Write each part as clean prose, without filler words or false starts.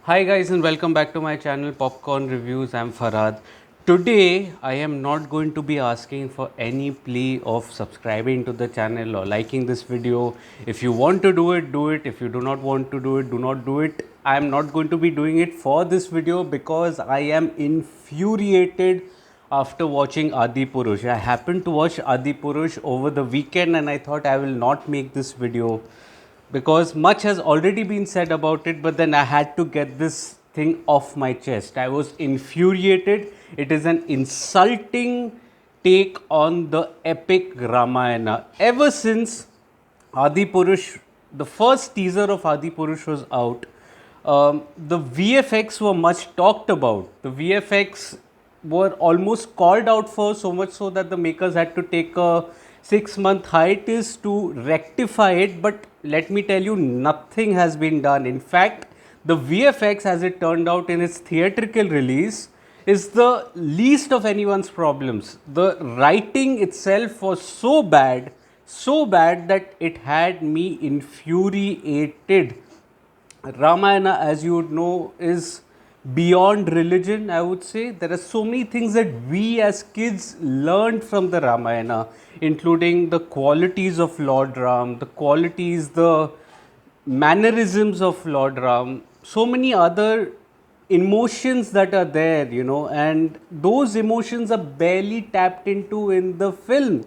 Hi guys and welcome back to my channel Popcorn Reviews. I'm Farhad. Today I am not going to be asking for any plea of subscribing to the channel or liking this video. If you want to do it, do it. If you do not want to do it, do not do it. I am not going to be doing it for this video because I am infuriated after watching Adipurush. I happened to watch Adipurush over the weekend and I thought I will not make this video because much has already been said about it, but then I had to get this thing off my chest. I was infuriated. It is an insulting take on the epic Ramayana. Ever since Adipurush, the first teaser of Adipurush was out, the VFX were much talked about. The VFX were almost called out for, so much so that the makers had to take a 6-month hiatus to rectify it. But let me tell you, nothing has been done. In fact, the VFX, as it turned out in its theatrical release, is the least of anyone's problems. The writing itself was so bad that it had me infuriated. Ramayana, as you would know, is beyond religion, I would say. There are so many things that we as kids learned from the Ramayana, including the qualities of Lord Ram, the qualities, the mannerisms of Lord Ram, so many other emotions that are there, and those emotions are barely tapped into in the film.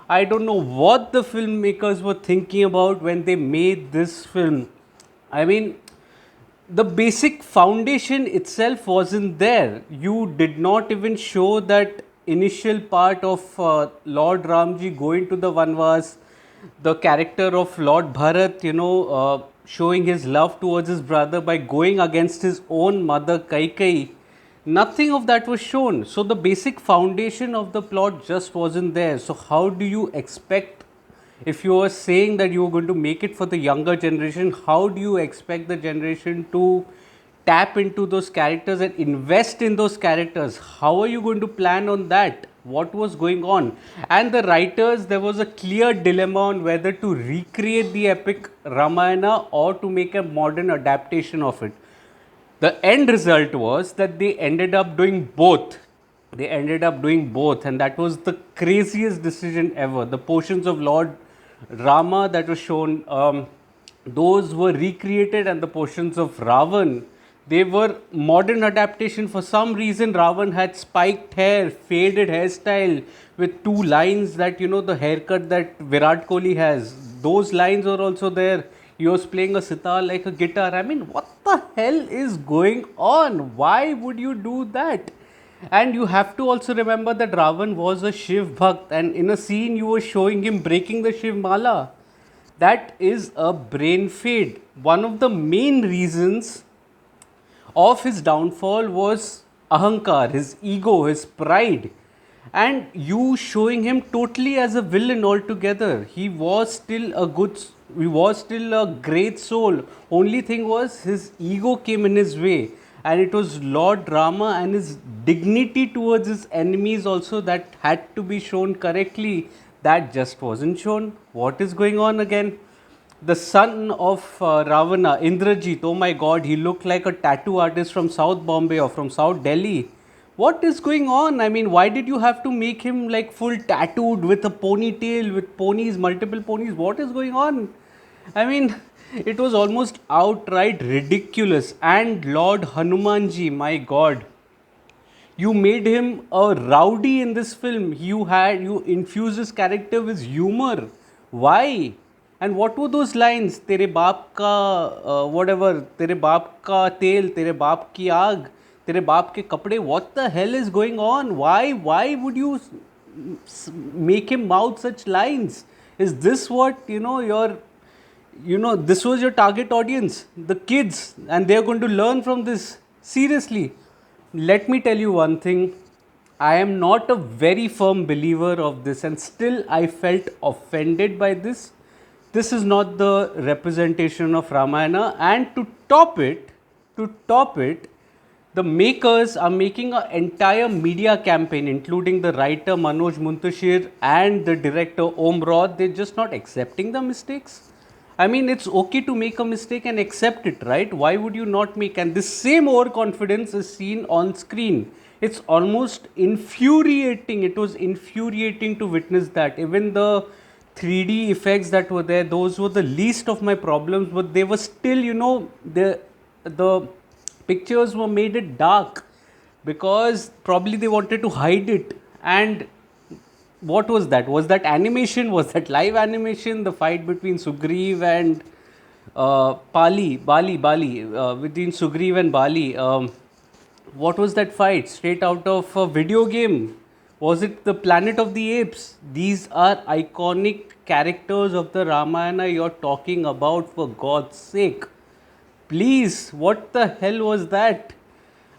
I don't know what the filmmakers were thinking about when they made this film. I mean, the basic foundation itself wasn't there. You did not even show that initial part of Lord Ramji going to the Vanvas, the character of Lord Bharat, showing his love towards his brother by going against his own mother Kaikai. Nothing of that was shown. So the basic foundation of the plot just wasn't there. So how do you expect, if you are saying that you are going to make it for the younger generation, how do you expect the generation to tap into those characters and invest in those characters? How are you going to plan on that? What was going on? And the writers, there was a clear dilemma on whether to recreate the epic Ramayana or to make a modern adaptation of it. The end result was that they ended up doing both. And that was the craziest decision ever. The portions of Lord Rama that were shown, those were recreated, and the portions of Ravan, they were modern adaptation. For some reason, Ravan had spiked hair, faded hairstyle with two lines that, the haircut that Virat Kohli has. Those lines are also there. He was playing a sitar like a guitar. I mean, what the hell is going on? Why would you do that? And you have to also remember that Ravan was a Shiv Bhakt, and in a scene you were showing him breaking the Shiv Mala. That is a brain fade. One of the main reasons of his downfall was Ahankar, his ego, his pride. And you showing him totally as a villain altogether. He was still a great soul. Only thing was his ego came in his way. And it was Lord Rama and his dignity towards his enemies also that had to be shown correctly. That just wasn't shown. What is going on again? The son of Ravana, Indrajit, oh my god, he looked like a tattoo artist from South Bombay or from South Delhi. What is going on? I mean, why did you have to make him like full tattooed with a ponytail, with ponies, multiple ponies? What is going on? I mean, it was almost outright ridiculous. And Lord Hanumanji, my god, you made him a rowdy in this film. You infused his character with humor. Why? And what were those lines? Tere baap ka whatever, tere baap ka tel, tere baap ki aag, tere baap ke kapde. What the hell is going on? Why would you make him mouth such lines? Is this what this was your target audience, the kids, and they're going to learn from this? Seriously, let me tell you one thing. I am not a very firm believer of this, and still I felt offended by this. This is not the representation of Ramayana, and to top it, the makers are making an entire media campaign, including the writer Manoj Muntashir and the director Raut. They're just not accepting the mistakes. I mean, it's okay to make a mistake and accept it, right? Why would you not make? And this same overconfidence is seen on screen. It's almost infuriating. It was infuriating to witness that. Even the 3D effects that were there, those were the least of my problems, but they were still, the pictures were made it dark because probably they wanted to hide it. And what was that? Was that animation? Was that live animation? The fight between Sugriv and Bali, between Sugriv and Bali. What was that fight? Straight out of a video game? Was it the Planet of the Apes? These are iconic characters of the Ramayana you're talking about, for God's sake. Please, what the hell was that?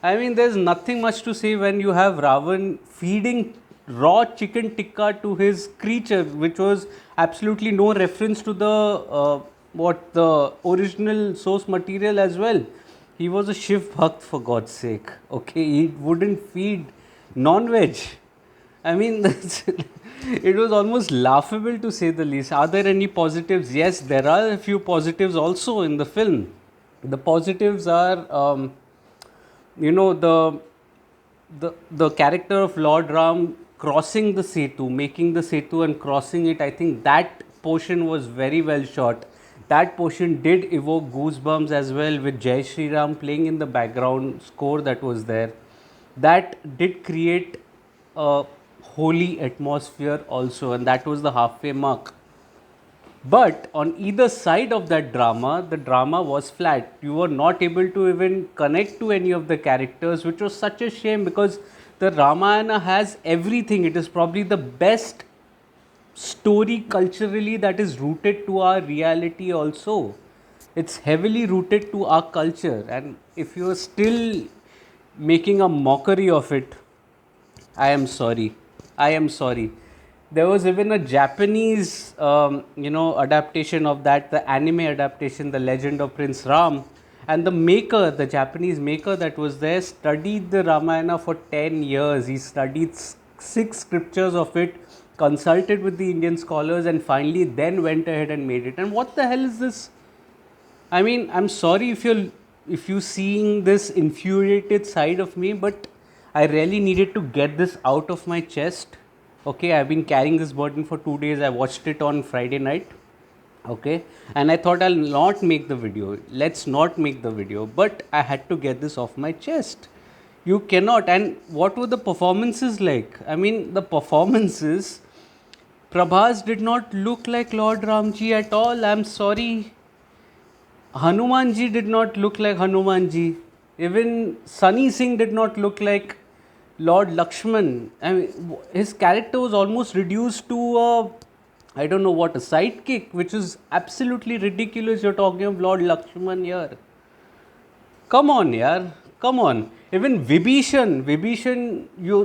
I mean, there's nothing much to say when you have Ravan feeding raw chicken tikka to his creature, which was absolutely no reference to the original source material as well. He was a Shiv Bhakt, for God's sake. Okay, he wouldn't feed non-veg. I mean, it was almost laughable to say the least. Are there any positives? Yes, there are a few positives also in the film. The positives are, the character of Lord Ram crossing the Setu, making the Setu and crossing it. I think that portion was very well shot. That portion did evoke goosebumps as well, with Jai Shri Ram playing in the background score that was there. That did create a holy atmosphere also, and that was the halfway mark. But on either side of that drama, the drama was flat. You were not able to even connect to any of the characters, which was such a shame, because the Ramayana has everything. It is probably the best story culturally that is rooted to our reality also. It's heavily rooted to our culture, and if you are still making a mockery of it, I am sorry. I am sorry. There was even a Japanese, adaptation of that, the anime adaptation, The Legend of Prince Ram. And the maker, the Japanese maker that was there, studied the Ramayana for 10 years. He studied 6 scriptures of it, consulted with the Indian scholars, and finally then went ahead and made it. And what the hell is this? I mean, I'm sorry if you seeing this infuriated side of me, but I really needed to get this out of my chest. Okay, I've been carrying this burden for 2 days. I watched it on Friday night. Okay, and I thought I'll not make the video. Let's not make the video, but I had to get this off my chest. You cannot. And what were the performances like? I mean, the performances, Prabhas did not look like Lord Ramji at all. I'm sorry. Hanumanji did not look like Hanumanji. Even Sunny Singh did not look like Lord Lakshman. I mean, his character was almost reduced to a sidekick, which is absolutely ridiculous. You're talking of Lord Lakshman here. Come on, yaar. Come on. Even Vibhishan,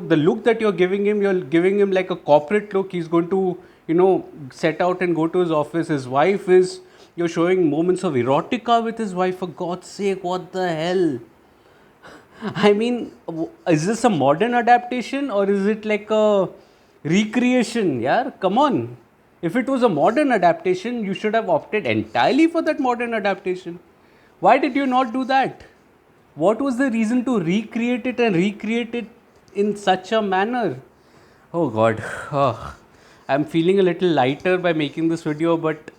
the look that you're giving him like a corporate look. He's going to, set out and go to his office. His wife is, you're showing moments of erotica with his wife. For God's sake, what the hell? I mean, is this a modern adaptation or is it like a recreation? Yeah, come on. If it was a modern adaptation, you should have opted entirely for that modern adaptation. Why did you not do that? What was the reason to recreate it in such a manner? Oh God. I'm feeling a little lighter by making this video, but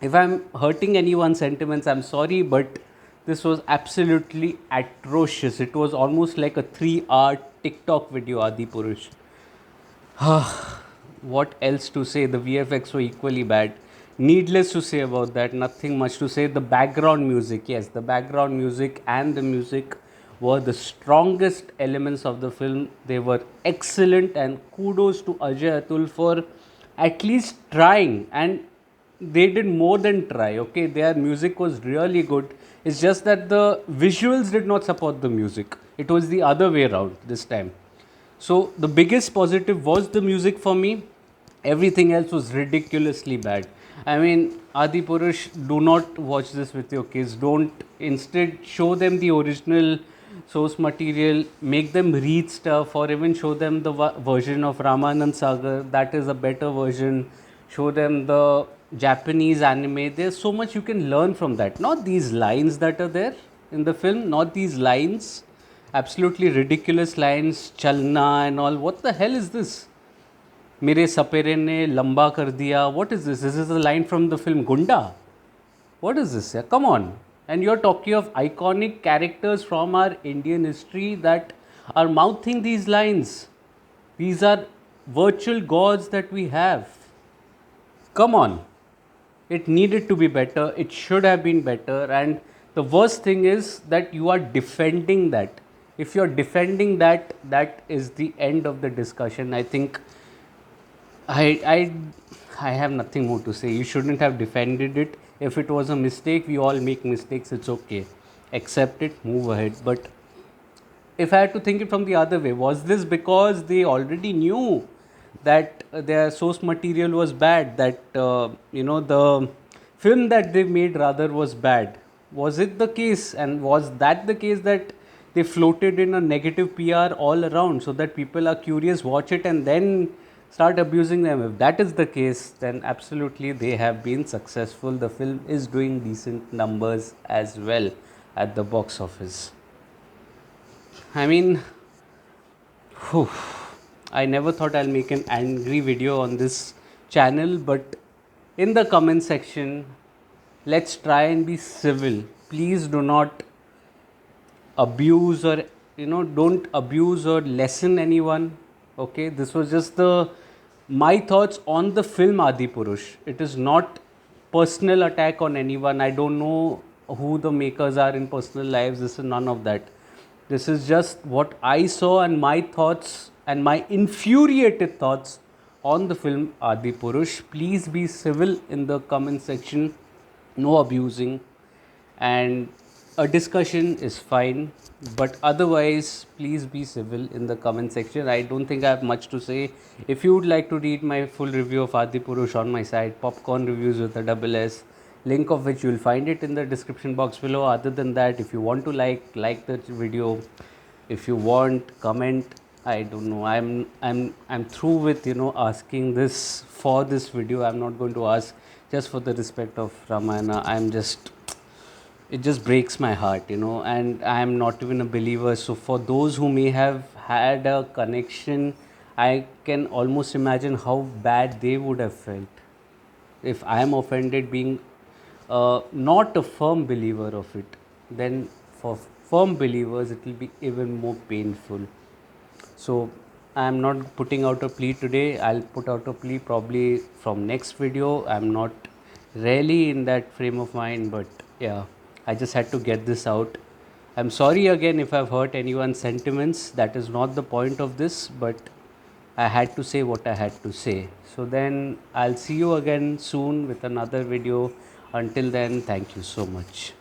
if I'm hurting anyone's sentiments, I'm sorry, but this was absolutely atrocious. It was almost like a 3-hour TikTok video, Adipurush. What else to say? The VFX were equally bad. Needless to say about that, nothing much to say. The background music, yes, the background music and the music were the strongest elements of the film. They were excellent, and kudos to Ajay Atul for at least trying, and they did more than try. Okay, their music was really good. It's just that the visuals did not support the music. It was the other way around this time. So the biggest positive was the music for me. Everything else was ridiculously bad. I mean, Adipurush, do not watch this with your kids. Don't. Instead, show them the original source material, make them read stuff, or even show them the version of Ramanand Sagar. That is a better version. Show them the Japanese anime, there's so much you can learn from that. Not these lines that are there in the film, not these lines, absolutely ridiculous lines, chalna and all. What the hell is this? मेरे सपेरे ने लंबा कर दिया. What is this? This is a line from the film Gunda. What is this? Yeah, come on. And you're talking of iconic characters from our Indian history that are mouthing these lines. These are virtual gods that we have. Come on. It needed to be better. It should have been better. And the worst thing is that you are defending that. If you're defending that, that is the end of the discussion. I think I, I, I have nothing more to say. You shouldn't have defended it. If it was a mistake, we all make mistakes. It's okay. Accept it, move ahead. But if I had to think it from the other way, was this because they already knew that their source material was bad, that the film that they made rather was bad? Was it the case, and was that the case that they floated in a negative PR all around so that people are curious, watch it, and then start abusing them? If that is the case, then absolutely they have been successful. The film is doing decent numbers as well at the box office. I mean, whew, I never thought I'll make an angry video on this channel, but in the comment section, let's try and be civil. Please do not abuse, or don't abuse or lessen anyone. Okay, this was just the my thoughts on the film Adipurush. It is not personal attack on anyone. I don't know who the makers are in personal lives. This is none of that. This is just what I saw and my thoughts and my infuriated thoughts on the film Adipurush. Please be civil in the comment section. No abusing, and a discussion is fine, but otherwise please be civil in the comment section. I don't think I have much to say. If you would like to read my full review of Adipurush on my site, Popcorn Reviews with a double S, link of which you will find it in the description box below. Other than that, if you want to like the video, if you want comment, I don't know, I'm through with asking this for this video. I'm not going to ask just for the respect of Ramayana. It just breaks my heart, and I am not even a believer. So for those who may have had a connection, I can almost imagine how bad they would have felt if I am offended, being not a firm believer of it. Then for firm believers, it will be even more painful. So I am not putting out a plea today. I'll put out a plea probably from next video. I'm not really in that frame of mind, but yeah, I just had to get this out. I'm sorry again if I've hurt anyone's sentiments. That is not the point of this, but I had to say what I had to say. So then I'll see you again soon with another video. Until then, thank you so much.